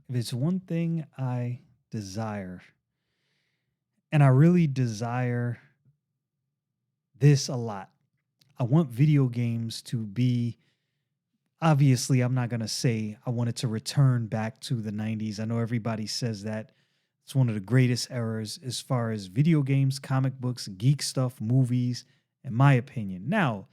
If it's one thing I desire, and I really desire this a lot, I want video games to be obviously, I'm not going to say I want it to return back to the 90s. I know everybody says that. It's one of the greatest eras as far as video games, comic books, geek stuff, movies, in my opinion. Now,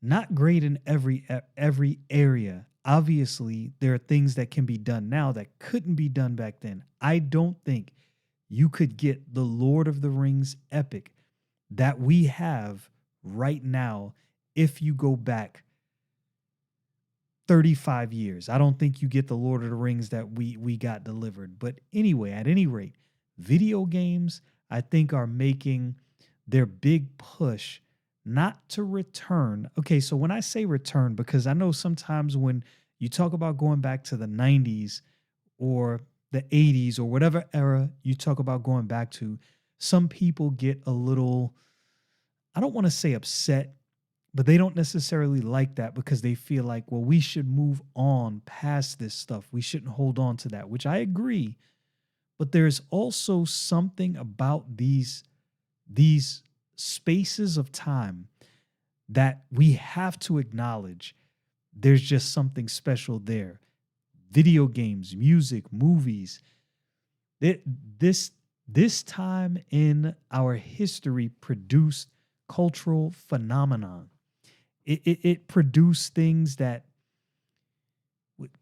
not great in every area. Obviously, there are things that can be done now that couldn't be done back then. I don't think you could get the Lord of the Rings epic that we have right now if you go back 35 years. I don't think you get the Lord of the Rings that we got delivered. But anyway, at any rate, video games I think are making their big push not to return. Okay, so when I say return, because I know sometimes when you talk about going back to the 90s or the 80s or whatever era you talk about going back to, some people get a little, I don't want to say upset, but they don't necessarily like that because they feel like, well, we should move on past this stuff. We shouldn't hold on to that, which I agree. But there's also something about these spaces of time that we have to acknowledge. There's just something special there. Video games, music, movies. This this time in our history produced cultural phenomenon. It produced things that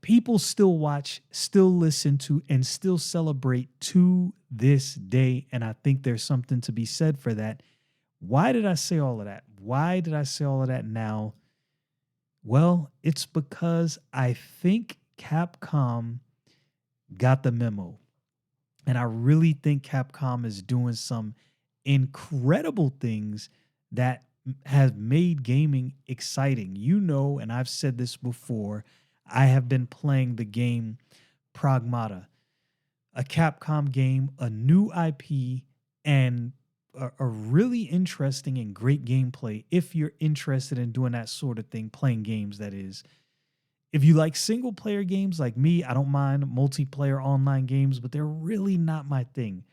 people still watch, still listen to, and still celebrate to this day. And I think there's something to be said for that. Why did I say all of that? Why did I say all of that now? Well, it's because I think Capcom got the memo. And I really think Capcom is doing some incredible things that have made gaming exciting. You know, and I've said this before, I have been playing the game Pragmata, a Capcom game, a new IP, and a really interesting and great gameplay if you're interested in doing that sort of thing, playing games, that is. If you like single player games like me, I don't mind multiplayer online games, but they're really not my thing.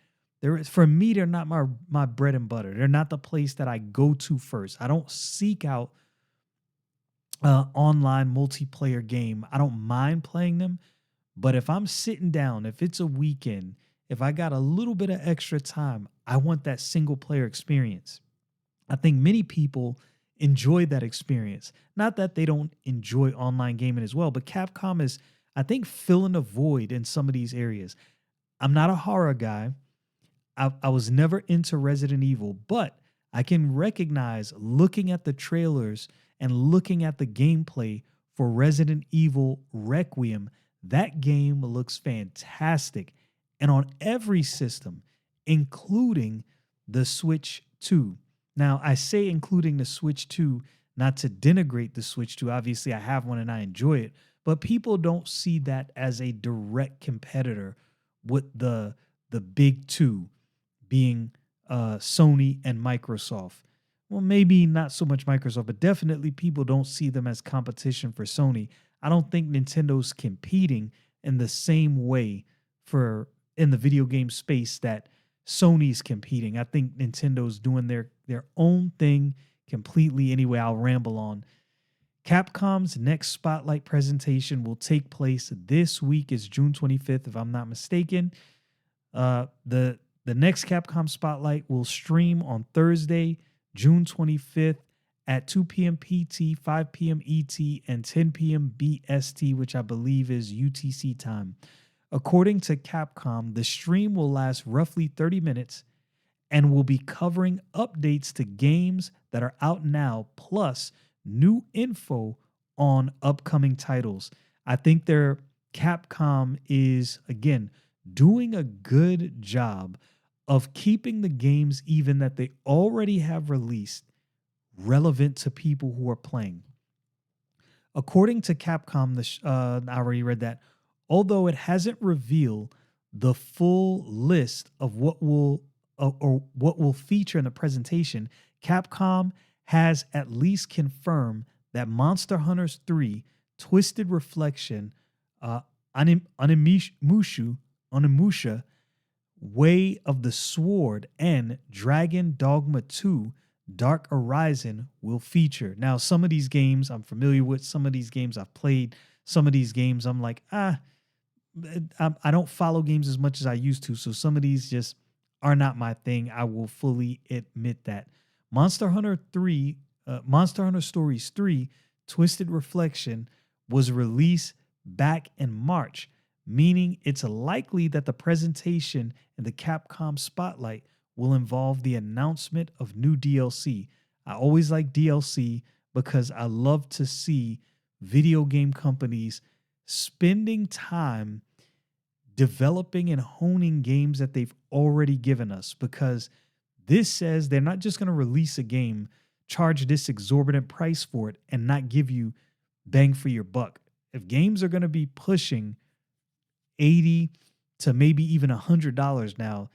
For me, they're not my bread and butter. They're not the place that I go to first. I don't seek out online multiplayer game. I don't mind playing them, but if I'm sitting down, if it's a weekend, if I got a little bit of extra time, I want that single player experience. I think many people enjoy that experience. Not that they don't enjoy online gaming as well, but Capcom is, I think, filling a void in some of these areas. I'm not a horror guy. I was never into Resident Evil, but I can recognize looking at the trailers and looking at the gameplay for Resident Evil Requiem, that game looks fantastic. And on every system, including the Switch 2. Now, I say including the Switch 2, not to denigrate the Switch 2. Obviously, I have one and I enjoy it, but people don't see that as a direct competitor with the big two being Sony and Microsoft. Well, maybe not so much Microsoft, but definitely people don't see them as competition for Sony. I don't think Nintendo's competing in the same way for in the video game space that Sony's competing. I think Nintendo's doing their own thing completely. Anyway, I'll ramble on. Capcom's next Spotlight presentation will take place this week. Is June 25th, if I'm not mistaken. The next Capcom Spotlight will stream on Thursday, June 25th at 2 p.m. PT, 5 p.m. ET, and 10 p.m. BST, which I believe is UTC time. According to Capcom, the stream will last roughly 30 minutes and will be covering updates to games that are out now, plus new info on upcoming titles. I think Capcom is, again, doing a good job of keeping the games even that they already have released relevant to people who are playing. According to Capcom, I already read that, although it hasn't revealed the full list of what will feature in the presentation, Capcom has at least confirmed that Monster Hunters 3 Twisted Reflection Onimusha Way of the Sword, and Dragon Dogma 2 Dark Arisen will feature. Now, some of these games I'm familiar with, some of these games I've played, some of these games I'm like, I don't follow games as much as I used to. So some of these just are not my thing. I will fully admit that. Monster Hunter 3, Monster Hunter Stories 3, Twisted Reflection was released back in March, meaning it's likely that the presentation in the Capcom Spotlight will involve the announcement of new DLC. I always like DLC because I love to see video game companies spending time developing and honing games that they've already given us, because this says they're not just going to release a game, charge this exorbitant price for it, and not give you bang for your buck. If games are going to be pushing 80 to maybe even $100 now,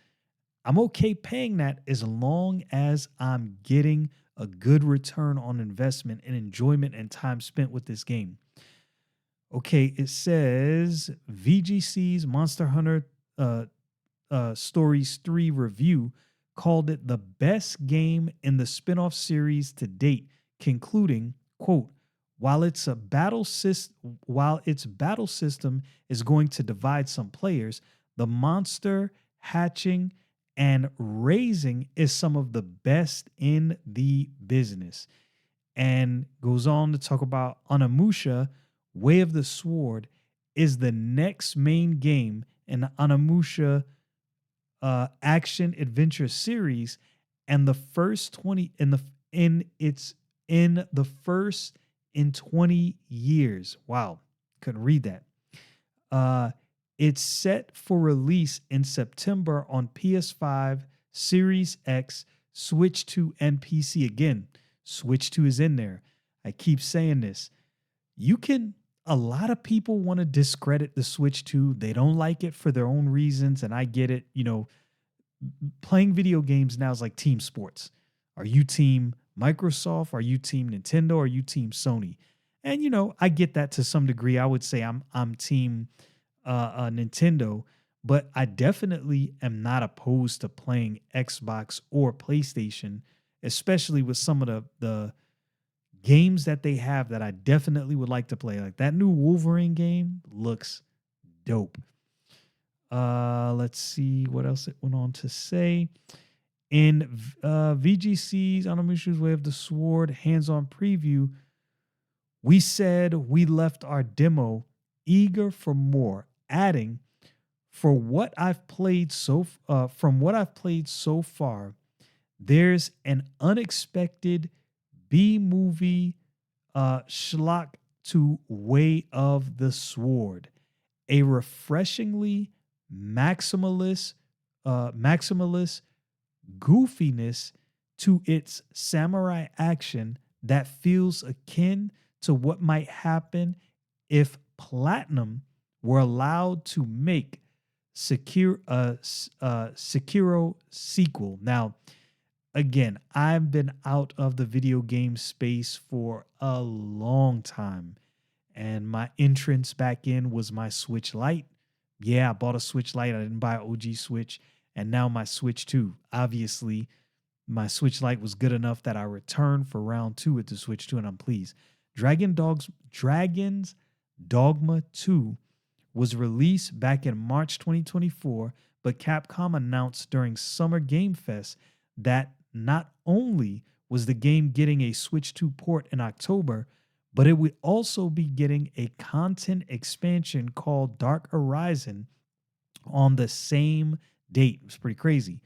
I'm okay paying that as long as I'm getting a good return on investment and enjoyment and time spent with this game. Okay, it says VGC's Monster Hunter Stories 3 review called it the best game in the spin-off series to date, concluding, quote, while its battle system is going to divide some players, the monster hatching and raising is some of the best in the business. And goes on to talk about Onimusha Way of the Sword is the next main game in the Onimusha action adventure series, and the first 20 in the first in 20 years. Wow, couldn't read that. Uh, it's set for release in September on PS5, Series X, Switch 2, and PC. Again, Switch 2 is in there. I keep saying this. A lot of people want to discredit the Switch 2. They don't like it for their own reasons, and I get it. Playing video games now is like team sports. Are you team Microsoft? Are you team Nintendo? Are you team Sony? And I get that to some degree. I would say I'm team Nintendo, but I definitely am not opposed to playing Xbox or PlayStation, especially with some of the games that they have that I definitely would like to play. Like that new Wolverine game looks dope. Let's see what else it went on to say. In VGC's Onimusha's Way of the Sword hands-on preview, we said we left our demo eager for more, adding, from what I've played so far, there's an unexpected B-movie schlock to Way of the Sword, a refreshingly maximalist goofiness to its samurai action that feels akin to what might happen if Platinum were allowed to make Sekiro sequel. Now, again, I've been out of the video game space for a long time, and my entrance back in was my Switch Lite. Yeah, I bought a Switch Lite. I didn't buy an OG Switch, and now my Switch 2. Obviously, my Switch Lite was good enough that I returned for round 2 with the Switch 2, and I'm pleased. Dragon's Dogma 2 was released back in March 2024, but Capcom announced during Summer Game Fest that not only was the game getting a Switch 2 port in October, but it would also be getting a content expansion called Dark Arisen on the same date. It was pretty crazy.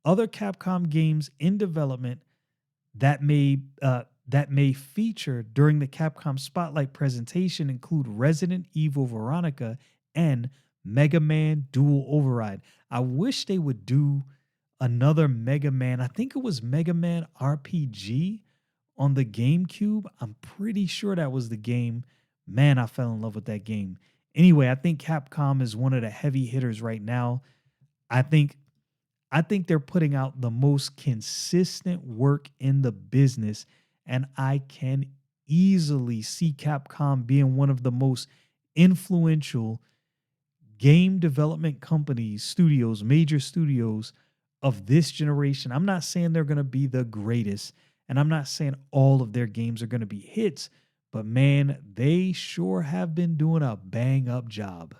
Other Capcom games in development that may feature during the Capcom Spotlight presentation include Resident Evil Veronica and Mega Man Dual Override. I wish they would do another Mega Man. I think it was Mega Man RPG on the GameCube. I'm pretty sure that was the game. Man, I fell in love with that game. Anyway, I think Capcom is one of the heavy hitters right now. I think they're putting out the most consistent work in the business, and I can easily see Capcom being one of the most influential game development companies, studios, major studios of this generation, I'm not saying they're going to be the greatest, and I'm not saying all of their games are going to be hits, but man, they sure have been doing a bang up job.